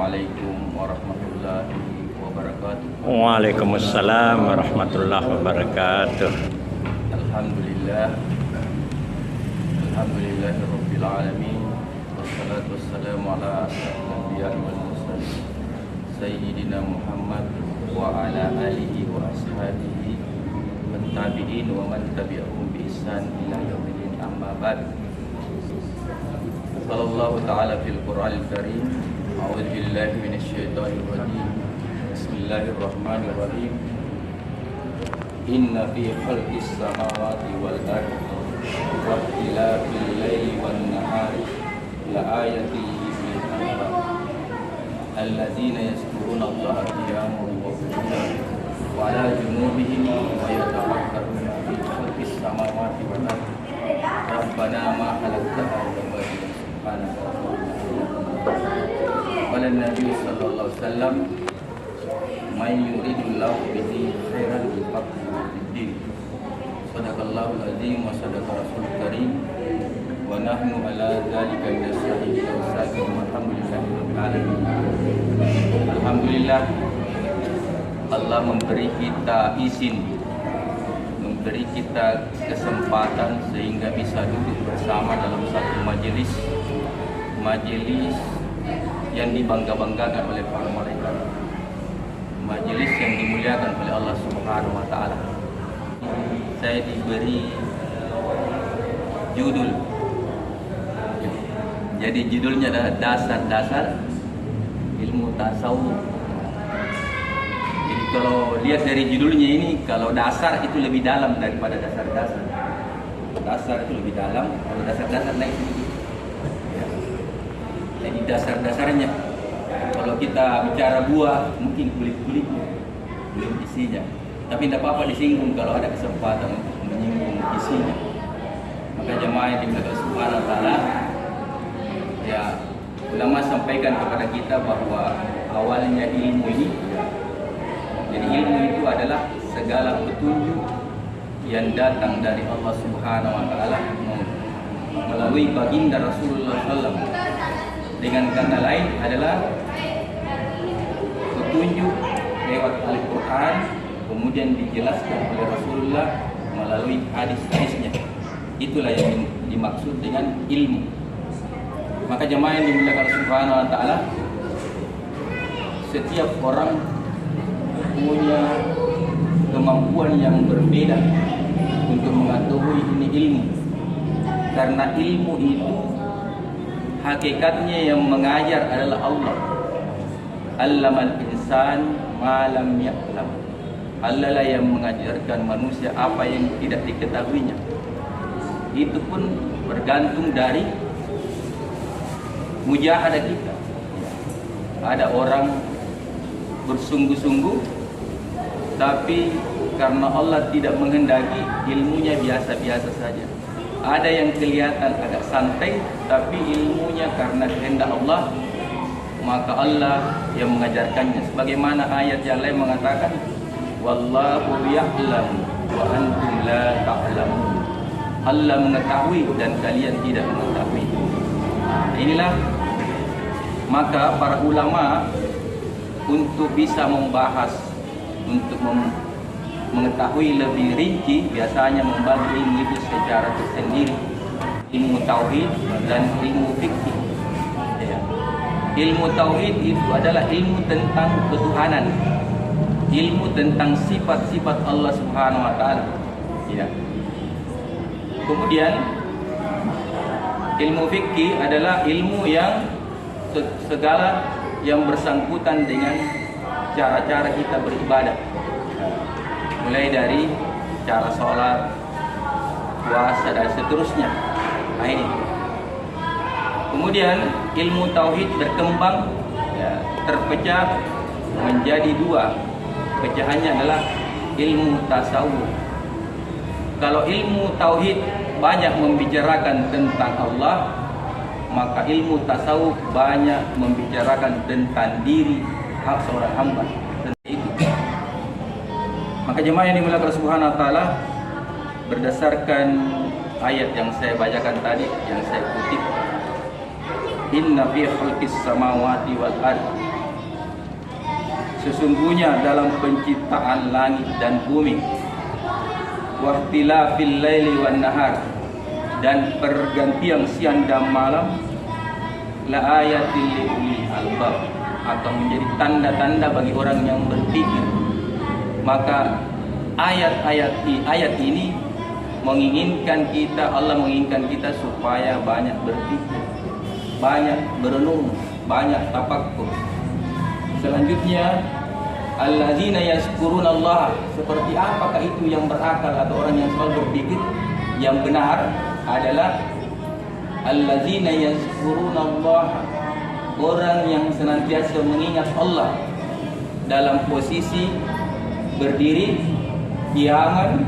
Assalamualaikum warahmatullahi wabarakatuh. Waalaikumsalam warahmatullahi wabarakatuh. Alhamdulillah, alhamdulillahirabbil alamin. Wassalatu wassalamu ala asyrafil anbiya'i wal mursalin sayyidina Muhammad wa ala alihi wa ashabihi wa tabi'in wa man tabi'ahum bi ihsan ila yaumil amma ba'd. Sallallahu ta'ala fil Qur'anil Karim. A'udzu billahi minasyaitonir rajim. Bismillahirrahmanirrahim. Inna fi khalqis samawati wal ardi wa ikhtilafil laili wan nahari la ayatin lil albab alladzina yazkuruna Allaha qiyaman wa qu'udan wa 'ala junubihim wa yatafakkaruna fi khalqis samawati wal ardi rabbana ma khalaqta hadza batila subhanaka qala Nabi sallallahu alaihi wasallam man yuridillahu bihi khairan yufaqihu fid-din. Sadaqallahul azim wa sadaqa rasulul karim wa nahnu ala dzalika minasyahidin wa sakin walhamdulillahirabbil alamin. Alhamdulillah, Allah memberi kita izin, memberi kita kesempatan sehingga bisa duduk bersama dalam satu majelis yang dibangga-banggakan oleh para malaikat, majelis yang dimuliakan oleh Allah Subhanahu wa taala. Saya diberi judul. Jadi judulnya adalah dasar-dasar ilmu tasawuf. Jadi kalau lihat dari judulnya ini, kalau dasar itu lebih dalam daripada dasar-dasar. Dasar itu lebih dalam, kalau dasar-dasar naik sedikit. Jadi dasar-dasarnya, kalau kita bicara buah, mungkin kulit-kulitnya, belum isinya. Tapi tidak apa-apa disinggung kalau ada kesempatan untuk menyinggung isinya. Maka jemaah yang dimuliakan Subhanahu wa taala, ya, ulama sampaikan kepada kita bahwa awalnya ilmu ini, jadi ilmu itu adalah segala petunjuk yang datang dari Allah Subhanahu wa taala melalui baginda Rasulullah SAW. Dengan kata lain adalah petunjuk lewat Al-Quran, kemudian dijelaskan oleh Rasulullah melalui hadis-hadisnya. Itulah yang dimaksud dengan ilmu. Maka jemaah yang dimuliakan Subhanahu wa taala, setiap orang punya kemampuan yang berbeda untuk mengetahui ini ilmu. Karena ilmu itu hakikatnya yang mengajar adalah Allah. Allamal insan ma lam ya'lam. Allah lah yang mengajarkan manusia apa yang tidak diketahuinya. Itu pun bergantung dari mujahadah kita. Ada orang bersungguh-sungguh, tapi karena Allah tidak menghendaki, ilmunya biasa-biasa saja. Ada yang kelihatan agak santai, tapi ilmunya karena kehendak Allah, maka Allah yang mengajarkannya. Sebagaimana ayat yang lain mengatakan, wallahu ya'lam wa antum la ta'lamun. Allah mengetahui dan kalian tidak mengetahui. Inilah maka para ulama untuk bisa membahas, untuk mengetahui lebih rinci, biasanya membagi ilmu itu secara tersendiri, ilmu tauhid dan ilmu fikih. Ya. Ilmu tauhid itu adalah ilmu tentang ketuhanan, ilmu tentang sifat-sifat Allah Subhanahu wa taala. Ya. Kemudian ilmu fikih adalah ilmu yang segala yang bersangkutan dengan cara-cara kita beribadah. Mulai dari cara sholat, puasa dan seterusnya. Nah ini. Kemudian ilmu tauhid berkembang, ya, terpecah menjadi dua. Pecahannya adalah ilmu tasawuf. Kalau ilmu tauhid banyak membicarakan tentang Allah, maka ilmu tasawuf banyak membicarakan tentang diri hak seorang hamba. Maka jemaah yang dimuliakan Subhanahu wa taala, berdasarkan ayat yang saya bacakan tadi, yang saya kutip, inna fi khalqis samawati wal ardh Sesungguhnya dalam penciptaan langit dan bumi, wahtilafil laili wan nahar, dan pergantian siang dan malam, la ayatil liulil albab, atau menjadi tanda-tanda bagi orang yang berpikir. Maka ayat ini menginginkan kita, Allah menginginkan kita supaya banyak berpikir, banyak berenung, banyak tafakkur. Selanjutnya, allazina yazkurunallah, seperti apakah itu yang berakal atau orang yang selalu berpikir? Yang benar adalah allazina yazkurunallah, orang yang senantiasa mengingat Allah dalam posisi berdiri, diaman,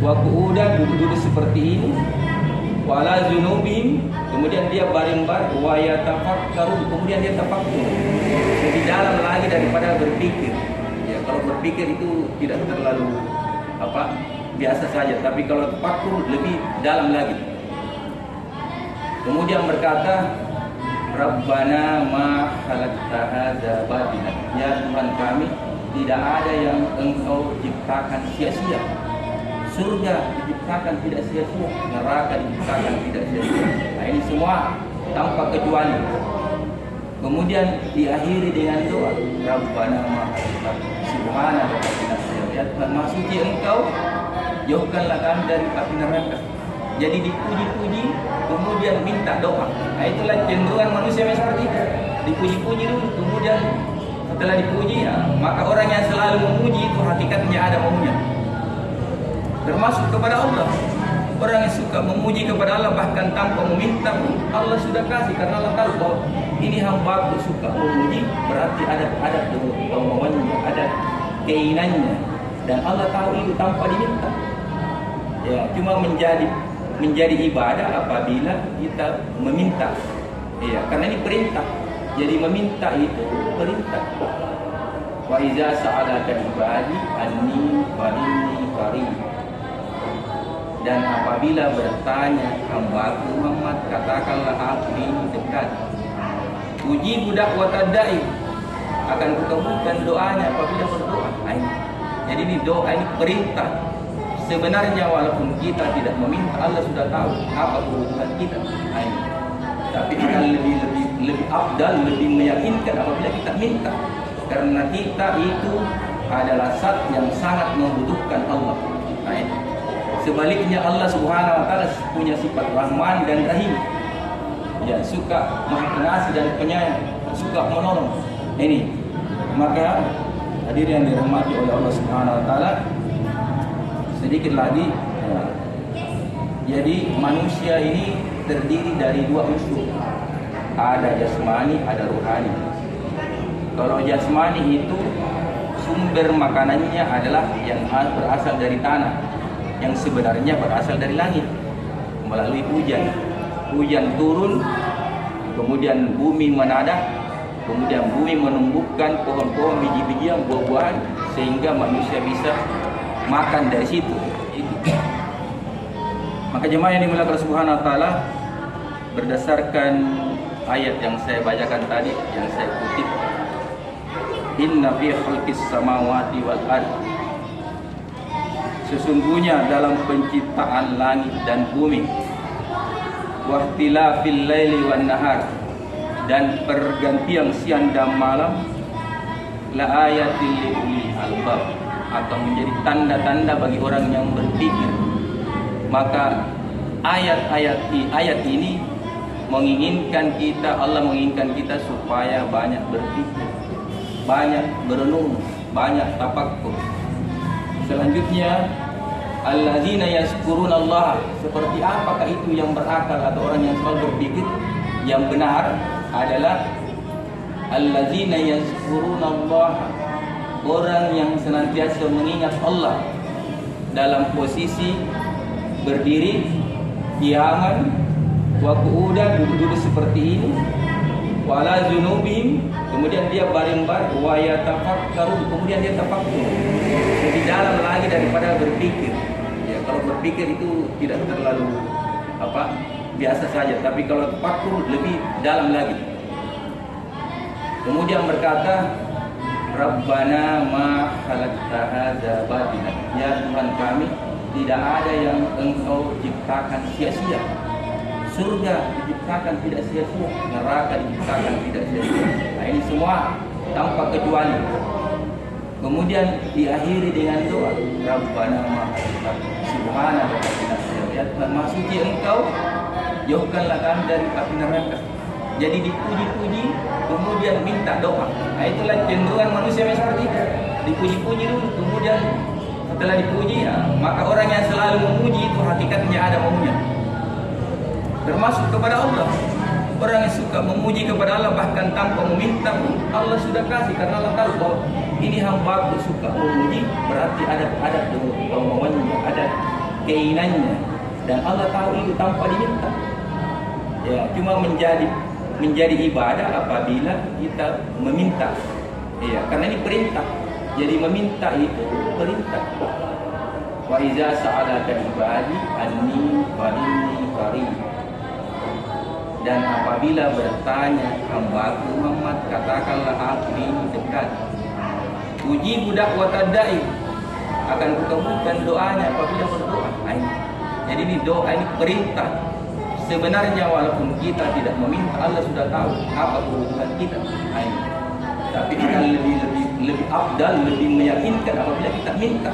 wa qu'udan, duduk-duduk seperti ini, wala junubihim, kemudian dia baring-baring, wa yatafakkarun, kemudian dia tafakkur lebih dalam lagi daripada berpikir. Ya, kalau berpikir itu tidak terlalu biasa saja, tapi kalau tafakkur lebih dalam lagi. Kemudian berkata, Rabbana ma khalaqta hadza batila, ya Tuhan kami, tidak ada yang Engkau ciptakan sia-sia. Surga diciptakan tidak sia-sia, neraka diciptakan tidak sia-sia. Nah, ini semua tanpa kecuali. Kemudian diakhiri dengan doa, Rabbana ma khalaqta subhanaka qina adzabannar, ya Tuhan, Maha Suci Engkau, jauhkanlah kami dari api neraka. Jadi dipuji-puji, kemudian minta doa. Nah, itulah cenderungan manusia seperti itu. Dipuji-puji dulu, kemudian setelah dipuji, maka orang yang selalu memuji itu hakikatnya ada maunya. Termasuk kepada Allah. Orang yang suka memuji kepada Allah bahkan tanpa meminta pun Allah sudah kasih, karena Allah tahu bahwa ini hamba-Ku suka memuji, berarti ada kemauannya, ada keinginannya, dan Allah tahu itu tanpa diminta. Ya, cuma menjadi ibadah apabila kita meminta. Ya, karena ini perintah. Jadi meminta itu perintah. Wa iza sa'alaka ibadi anni fa inni qarib. Dan apabila bertanya hamba-Ku Muhammad, katakanlah aku ini dekat. Uji budak watadai, akan kukabulkan doanya apabila berdoa. Jadi ini doa, ini perintah. Sebenarnya walaupun kita tidak meminta, Allah sudah tahu apa kebutuhan kita. Tapi akan lebih afdal, lebih meyakinkan apabila kita minta, karena kita itu adalah zat yang sangat membutuhkan Allah. Sebaliknya Allah Subhanahu wa taala punya sifat Rahman dan Rahim. Ya, suka Maha Pengasih dan Penyayang, suka menolong. Ini. Maka hadirin yang dirahmati oleh Allah Subhanahu wa taala, sedikit lagi. Jadi manusia ini terdiri dari dua unsur. Ada jasmani, ada ruhani. Kalau jasmani itu sumber makanannya adalah yang berasal dari tanah, yang sebenarnya berasal dari langit melalui hujan. Hujan turun, kemudian bumi menadah, kemudian bumi menumbuhkan pohon-pohon, biji-bijian, buah-buahan, sehingga manusia bisa makan dari situ. Maka jemaah yang dimuliakan Allah Subhanahu wa taala, berdasarkan ayat yang saya bacakan tadi, yang saya kutip, inna fi khalqis samawati wal ard, sesungguhnya dalam penciptaan langit dan bumi, wahtilafil laili wan nahar, dan pergantian siang dan malam, la ayatil liulil albab, atau menjadi tanda-tanda bagi orang yang berpikir. Maka ayat ini menginginkan kita, Allah menginginkan kita supaya banyak berpikir, banyak berenung, banyak tafakkur. Selanjutnya, allazina yazkurunallah, seperti apakah itu yang berakal atau orang yang selalu berpikir? Yang benar adalah allazina yazkurunallah, orang yang senantiasa mengingat Allah dalam posisi berdiri, diaman, wa qu'udan, duduk-duduk seperti ini, wala junubihim, kemudian dia baring-baring, wa yatafakkarun, kemudian dia tafakkur lebih dalam lagi daripada berpikir. Ya, kalau berpikir itu tidak terlalu biasa saja, tapi kalau tafakkur lebih dalam lagi. Kemudian berkata, Rabbana ma khalaqta hadza batila. Ya Tuhan kami, tidak ada yang Engkau ciptakan sia-sia. Surga diciptakan tidak sia-sia, neraka diciptakan tidak sia-sia. Nah, ini semua tanpa kecuali. Kemudian diakhiri dengan doa, Rabbana ma khalaqta subhanaka faqina. Ya Tuhan, Maha Suci Engkau, jauhkanlah kami dari api neraka. Jadi dipuji-puji, kemudian minta doa. Nah, itulah cenderungan manusia yang seperti itu. Dipuji-puji dulu, kemudian setelah dipuji, ya, maka orang yang selalu memuji itu hakikatnya ada maunya. Termasuk kepada Allah. Orang yang suka memuji kepada Allah bahkan tanpa meminta pun Allah sudah kasih, karena Allah tahu bahwa ini hambaku suka memuji, berarti ada kemauannya, ada keinginannya, dan Allah tahu itu tanpa diminta. Ya, cuma menjadi ibadah apabila kita meminta. Iya, karena ini perintah. Jadi meminta itu perintah. Wa iza sa'alaka ibadi anni fa inni qarib. Dan apabila bertanya hambaku Muhammad, katakanlah aku ini dekat. Uji budak watadai, akan kukabulkan doanya apabila berdoa. Jadi ini doa, ini perintah. Sebenarnya walaupun kita tidak meminta, Allah sudah tahu apa kebutuhan kita. Tapi kita lebih afdal, lebih meyakinkan apabila kita minta,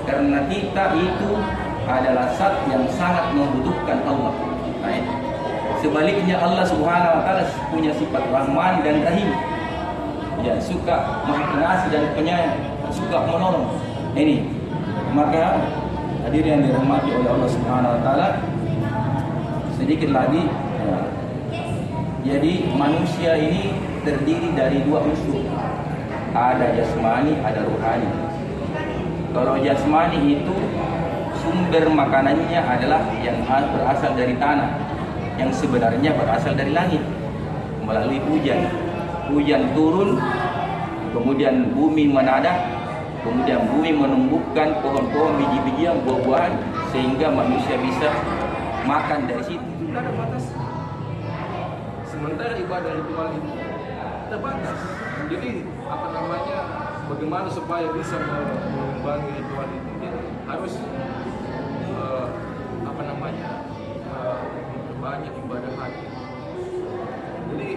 karena kita itu adalah zat yang sangat membutuhkan Allah. Sebaliknya Allah Subhanahu wa taala punya sifat Rahman dan Rahim. Ya, suka Maha Pengasih dan Penyayang, suka menolong. Ini maka hadirin yang dirahmati oleh Allah Subhanahu wa taala, sedikit lagi, jadi manusia ini terdiri dari dua unsur, ada jasmani, ada ruhani. Kalau jasmani itu sumber makanannya adalah yang berasal dari tanah, yang sebenarnya berasal dari langit melalui hujan. Hujan turun, kemudian bumi menadah, kemudian bumi menumbuhkan pohon-pohon, biji-bijian, buah-buahan, sehingga manusia bisa makan dari situ. Tidak ada batas. Sementara ibadah ritual itu terbatas. Jadi bagaimana supaya bisa mengimbangi ritual itu? Jadi harus banyak ibadah hati. Jadi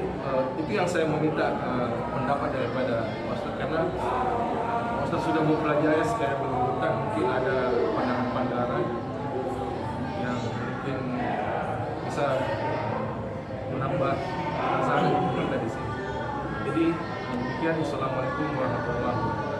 itu yang saya meminta pendapat daripada Ustaz, karena Ustaz sudah mempelajari secara berurutan, mungkin ada pandangan-pandangan yang mungkin bisa menambah perasaan kita di sini. Jadi demikian, Assalamualaikum warahmatullahi wabarakatuh.